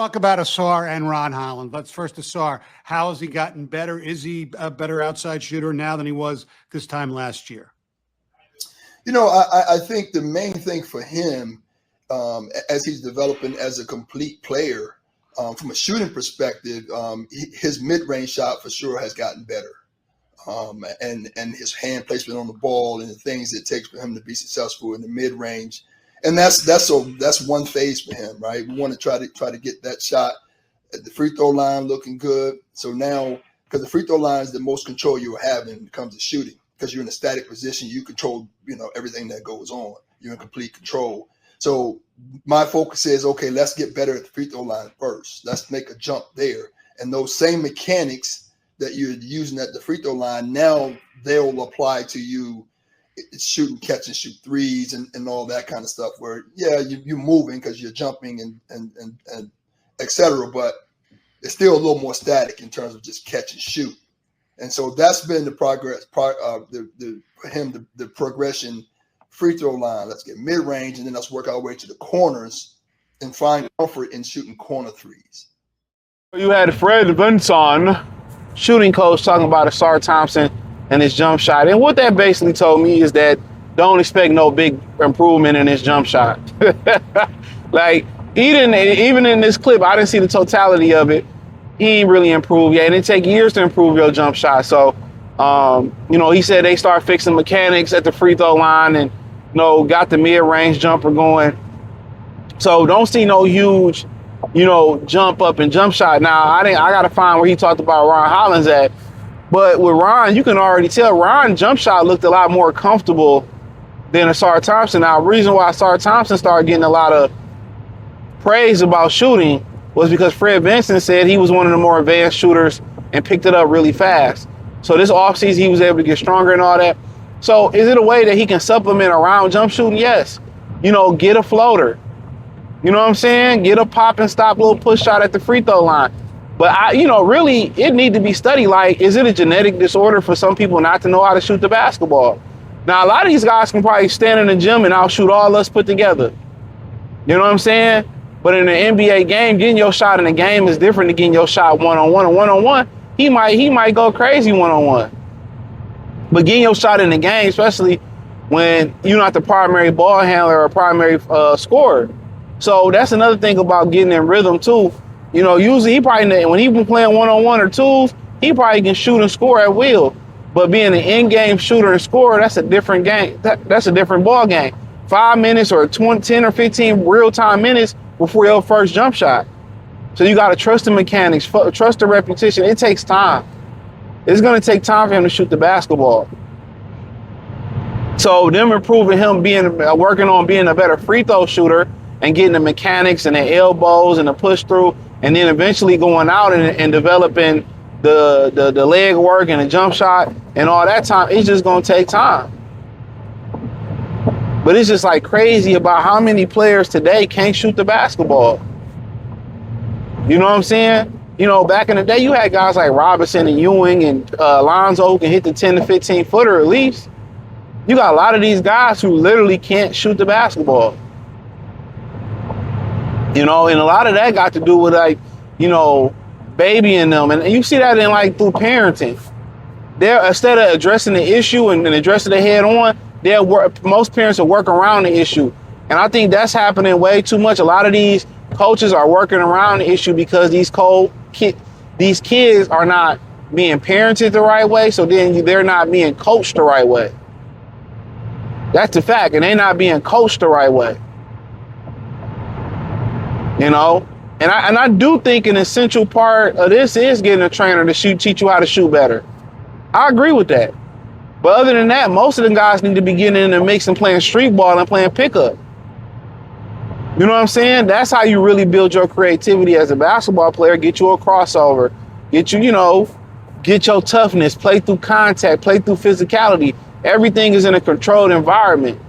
talk about Ausar and Ron Holland. Let's first Ausar. How has he gotten better? Is he a better outside shooter now than he was this time last year? I think the main thing for him, as he's developing as a complete player, from a shooting perspective, his mid-range shot for sure has gotten better. And his hand placement on the ball and the things it takes for him to be successful in the mid-range. And that's one phase for him, right? We want to try to get that shot at the free throw line looking good. So now, because the free throw line is the most control you'll have when it comes to shooting, because you're in a static position, you control, everything that goes on. You're in complete control. So my focus is, okay, let's get better at the free throw line first. Let's make a jump there. And those same mechanics that you're using at the free throw line, now they'll apply to you shooting, catch and shoot threes and all that kind of stuff where, you're moving because you're jumping and et cetera, but it's still a little more static in terms of just catch and shoot. And so that's been the progress, the progression free throw line. Let's get mid-range and then let's work our way to the corners and find comfort in shooting corner threes. You had Fred Vinson, shooting coach, talking about Ausar Thompson and his jump shot. And what that basically told me is that don't expect no big improvement in his jump shot. Like, even in this clip, I didn't see the totality of it. He ain't really improved yet. And it take years to improve your jump shot. So, he said they start fixing mechanics at the free throw line and, got the mid-range jumper going. So don't see no huge, jump up and jump shot. Now, I got to find where he talked about Ron Holland's at. But with Ron, you can already tell Ron's jump shot looked a lot more comfortable than Ausar Thompson. Now, the reason why Ausar Thompson started getting a lot of praise about shooting was because Fred Vinson said he was one of the more advanced shooters and picked it up really fast. So this offseason, he was able to get stronger and all that. So is it a way that he can supplement around jump shooting? Yes. Get a floater. You know what I'm saying? Get a pop and stop little push shot at the free throw line. But really, it need to be studied. Like, is it a genetic disorder for some people not to know how to shoot the basketball? Now, a lot of these guys can probably stand in the gym and outshoot all us put together. You know what I'm saying? But in the NBA game, getting your shot in the game is different than getting your shot one-on-one. And one-on-one, he might go crazy one-on-one. But getting your shot in the game, especially when you're not the primary ball handler or primary scorer. So that's another thing about getting in rhythm, too. Usually he probably, when he been playing one-on-one or twos, he probably can shoot and score at will. But being an in-game shooter and scorer, that's a different game. That's a different ball game. 5 minutes or 10 or 15 real-time minutes before your first jump shot. So you got to trust the mechanics, trust the repetition. It takes time. It's going to take time for him to shoot the basketball. So them improving him working on being a better free throw shooter and getting the mechanics and the elbows and the push through, and then eventually going out and developing the leg work and the jump shot and all that time, it's just going to take time. But it's just like crazy about how many players today can't shoot the basketball. You know what I'm saying? Back in the day, you had guys like Robinson and Ewing and Alonzo who can hit the 10 to 15 footer at least. You got a lot of these guys who literally can't shoot the basketball. And a lot of that got to do with babying them. And you see that through parenting. They're, instead of addressing the issue and addressing it head on, most parents will work around the issue. And I think that's happening way too much. A lot of these coaches are working around the issue because these kids are not being parented the right way. So then they're not being coached the right way. That's the fact. And they're not being coached the right way. And I do think an essential part of this is getting a trainer to teach you how to shoot better. I agree with that. But other than that, most of the guys need to be getting in the mix and playing street ball and playing pickup. You know what I'm saying? That's how you really build your creativity as a basketball player. Get you a crossover. Get your toughness. Play through contact. Play through physicality. Everything is in a controlled environment.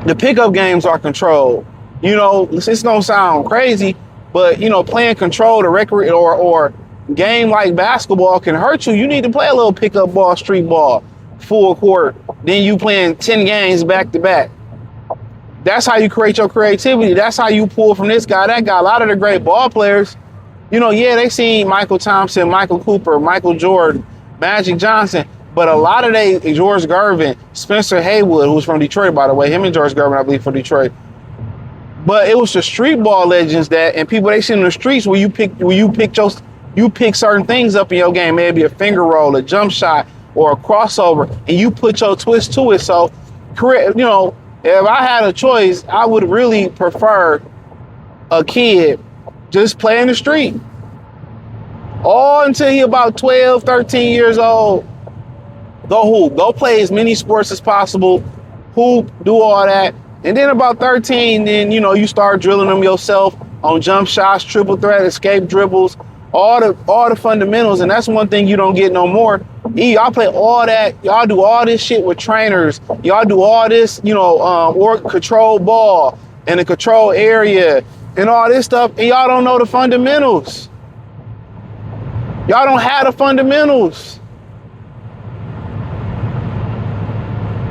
The pickup games are controlled. It's gonna sound crazy, but playing control or game like basketball can hurt you. You need to play a little pickup ball, street ball, full court. Then you playing 10 games back to back. That's how you create your creativity. That's how you pull from this guy, that guy. A lot of the great ball players, you know, yeah, they seen Michael Thompson, Michael Cooper, Michael Jordan, Magic Johnson, but a lot of George Gervin, Spencer Haywood, who's from Detroit, by the way, him and George Gervin, I believe, from Detroit. But it was the street ball legends and people they seen in the streets where you pick certain things up in your game, maybe a finger roll, a jump shot, or a crossover, and you put your twist to it. So, you know, if I had a choice, I would really prefer a kid just play in the street. All until he about 12, 13 years old. Go hoop. Go play as many sports as possible. Hoop, do all that. And then about 13, then, you know, you start drilling them yourself on jump shots, triple threat, escape dribbles, all the fundamentals. And that's one thing you don't get no more. Y'all play all that. Y'all do all this shit with trainers. Y'all do all this, you know, or control ball in the control area and all this stuff. And y'all don't know the fundamentals. Y'all don't have the fundamentals.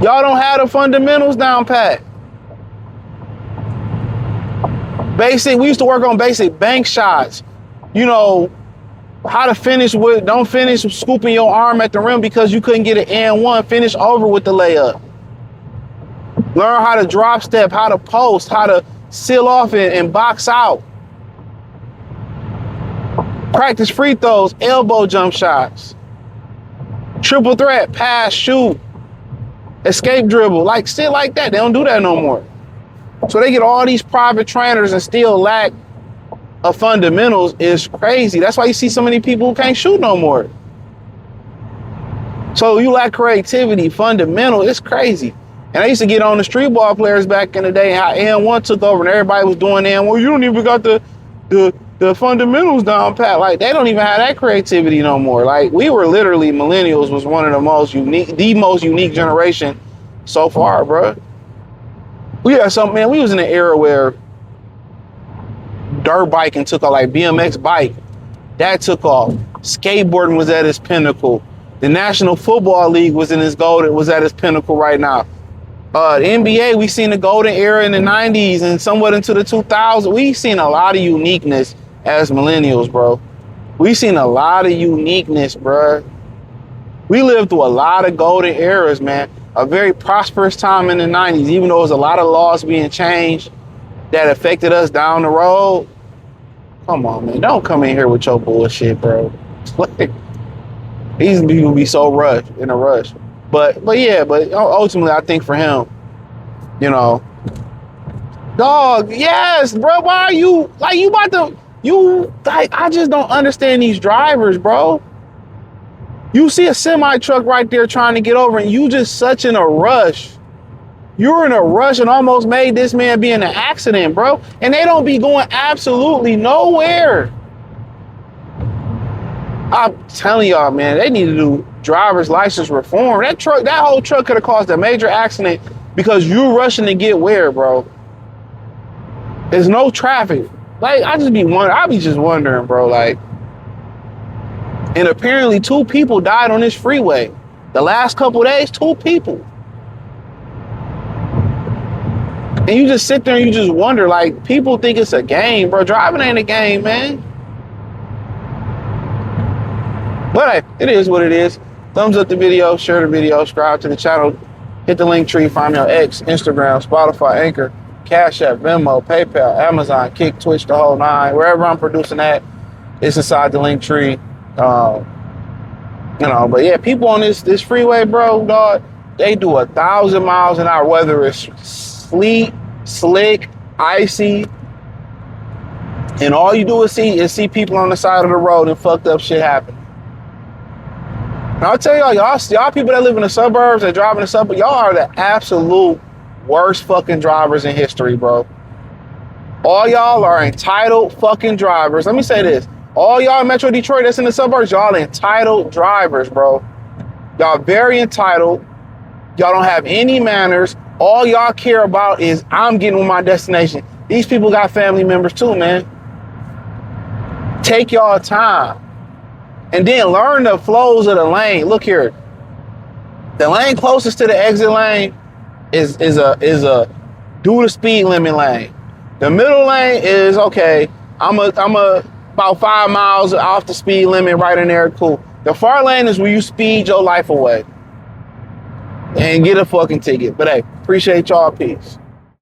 Y'all don't have the fundamentals down pat. We used to work on basic bank shots. You know, how to finish with, don't finish scooping your arm at the rim because you couldn't get an and one, finish over with the layup. Learn how to drop step, how to post, how to seal off and box out. Practice free throws, elbow jump shots. Triple threat, pass, shoot, escape dribble, like shit like that. They don't do that no more. So they get all these private trainers and still lack of fundamentals is crazy. That's why you see so many people who can't shoot no more. So you lack creativity, fundamental, it's crazy. And I used to get on the street ball players back in the day, how N1 took over and everybody was doing N1. Well, you don't even got the fundamentals down pat. Like, they don't even have that creativity no more. Like, we were literally, millennials was one of the most unique generation so far, bro. We had something, man, we was in an era where dirt biking took off, like BMX bike, that took off. Skateboarding was at its pinnacle. The National Football League was at its pinnacle right now. The NBA, we seen the golden era in the 90s and somewhat into the 2000s. We seen a lot of uniqueness as millennials, bro. We seen a lot of uniqueness, bro. We lived through a lot of golden eras, man. A very prosperous time in the 90s, even though there was a lot of laws being changed that affected us down the road. Come on, man. Don't come in here with your bullshit, bro. These people be so in a rush. But ultimately, I think for him, you know, dog, yes, bro. Why are you, like, I just don't understand these drivers, bro. You see a semi truck right there trying to get over and you just such in a rush. You're in a rush and almost made this man be in an accident, bro. And they don't be going absolutely nowhere. I'm telling y'all, man, they need to do driver's license reform. That whole truck could have caused a major accident because you're rushing to get where, bro? There's no traffic. Like, I be just wondering, bro, like, and apparently 2 people died on this freeway. The last couple days, 2 people. And you just sit there and you just wonder, like, people think it's a game, bro. Driving ain't a game, man. But hey, it is what it is. Thumbs up the video, share the video, subscribe to the channel, hit the link tree, find me on X, Instagram, Spotify, Anchor, Cash App, Venmo, PayPal, Amazon, Kick, Twitch, the whole 9. Wherever I'm producing at, it's inside the link tree. You know, but yeah, people on this freeway, bro, dog, they do 1,000 miles an hour, whether it's sleet, slick, icy, and all you do is see people on the side of the road and fucked up shit happen. And I'll tell y'all people that live in the suburbs, that drive in the suburbs, y'all are the absolute worst fucking drivers in history, bro. All y'all are entitled fucking drivers. Let me say this. All y'all in Metro Detroit that's in the suburbs, y'all entitled drivers, bro. Y'all very entitled. Y'all don't have any manners. All y'all care about is I'm getting to my destination. These people got family members too, man. Take y'all time. And then learn the flows of the lane. Look here. The lane closest to the exit lane is a do the speed limit lane. The middle lane is okay. I'm about 5 miles off the speed limit right in there, cool. The far lane is where you speed your life away and get a fucking ticket. But hey, appreciate y'all, peace.